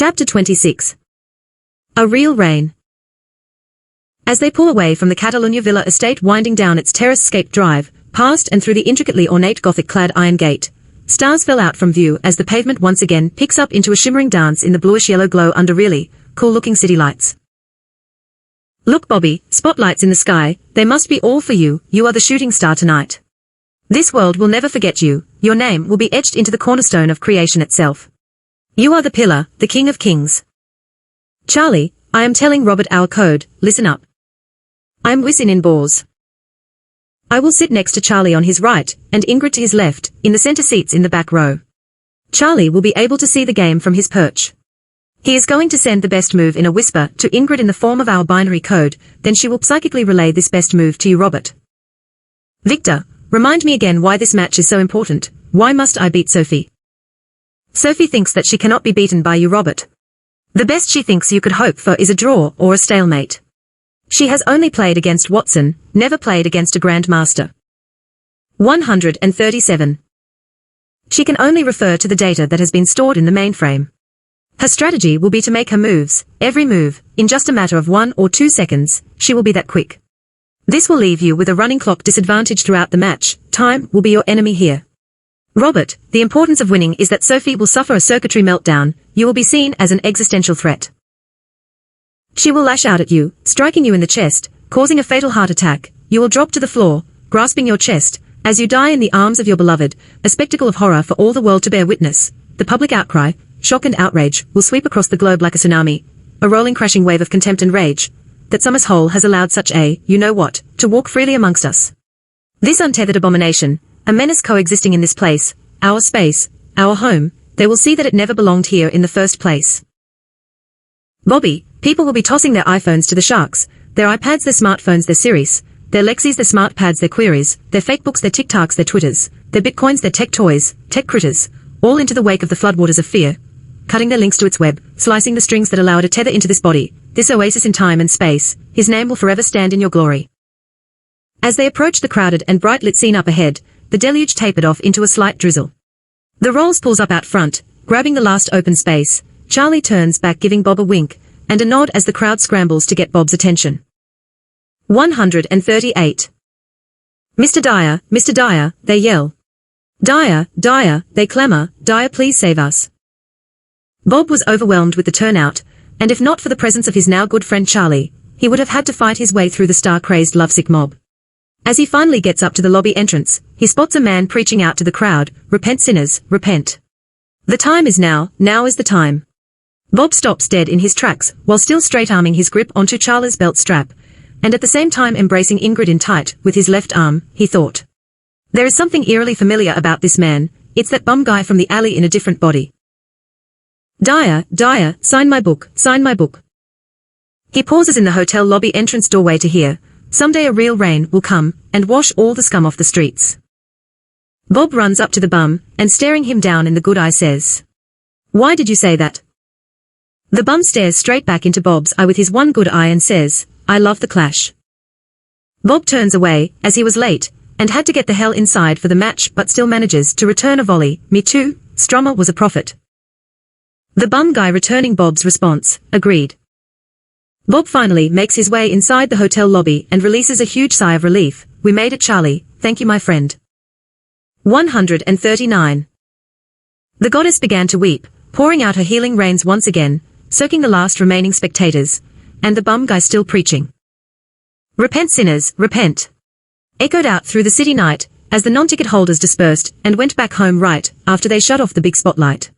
Chapter 26. A Real Rain. As they pull away from the Catalunya Villa estate winding down its terrace-scaped drive, past and through the intricately ornate Gothic-clad iron gate, stars fell out from view as the pavement once again picks up into a shimmering dance in the bluish-yellow glow under really cool-looking city lights. Look, Bobby, spotlights in the sky, they must be all for you, you are the shooting star tonight. This world will never forget you, your name will be etched into the cornerstone of creation itself. You are the pillar, the king of kings. Charlie, I am telling Robert our code, listen up. I'm whizzing in Bors. I will sit next to Charlie on his right, and Ingrid to his left, in the center seats in the back row. Charlie will be able to see the game from his perch. He is going to send the best move in a whisper to Ingrid in the form of our binary code, then she will psychically relay this best move to you, Robert. Victor, remind me again why this match is so important. Why must I beat Sophie? Sophie thinks that she cannot be beaten by you, Robert. The best she thinks you could hope for is a draw or a stalemate. She has only played against Watson, never played against a grandmaster. 137. She can only refer to the data that has been stored in the mainframe. Her strategy will be to make her moves, every move, in just a matter of 1 or 2 seconds, she will be that quick. This will leave you with a running clock disadvantage throughout the match, time will be your enemy here. Robert, the importance of winning is that Sophie will suffer a circuitry meltdown, you will be seen as an existential threat. She will lash out at you, striking you in the chest, causing a fatal heart attack, you will drop to the floor, grasping your chest, as you die in the arms of your beloved, a spectacle of horror for all the world to bear witness. The public outcry, shock and outrage, will sweep across the globe like a tsunami, a rolling crashing wave of contempt and rage, that some asshole has allowed such a, you know what, to walk freely amongst us. This untethered abomination, a menace coexisting in this place, our space, our home, they will see that it never belonged here in the first place. Bobby, people will be tossing their iPhones to the sharks, their iPads, their smartphones, their Siris, their Lexis, their smart pads, their queries, their Fakebooks, their TikToks, their Twitters, their Bitcoins, their tech toys, tech critters, all into the wake of the floodwaters of fear, cutting their links to its web, slicing the strings that allow it to tether into this body, this oasis in time and space, his name will forever stand in your glory. As they approach the crowded and bright lit scene up ahead, the deluge tapered off into a slight drizzle. The Rolls pulls up out front, grabbing the last open space. Charlie turns back giving Bob a wink, and a nod as the crowd scrambles to get Bob's attention. 138. Mr. Dyer, they yell. Dyer, they clamor, Dyer, please save us. Bob was overwhelmed with the turnout, and if not for the presence of his now good friend Charlie, he would have had to fight his way through the star-crazed lovesick mob. As he finally gets up to the lobby entrance, he spots a man preaching out to the crowd, repent sinners, repent. The time is now is the time. Bob stops dead in his tracks, while still straight-arming his grip onto Charlie's belt strap, and at the same time embracing Ingrid in tight with his left arm, he thought. There is something eerily familiar about this man, it's that bum guy from the alley in a different body. Dyer, sign my book. He pauses in the hotel lobby entrance doorway to hear, someday a real rain will come, and wash all the scum off the streets. Bob runs up to the bum, and staring him down in the good eye says, why did you say that? The bum stares straight back into Bob's eye with his one good eye and says, I love the Clash. Bob turns away, as he was late, and had to get the hell inside for the match but still manages to return a volley, me too, Strummer was a prophet. The bum guy returning Bob's response, agreed. Bob finally makes his way inside the hotel lobby and releases a huge sigh of relief, we made it, Charlie, thank you my friend. 139. The goddess began to weep, pouring out her healing rains once again, soaking the last remaining spectators, and the bum guy still preaching. Repent sinners, repent. Echoed out through the city night, as the non-ticket holders dispersed and went back home right after they shut off the big spotlight.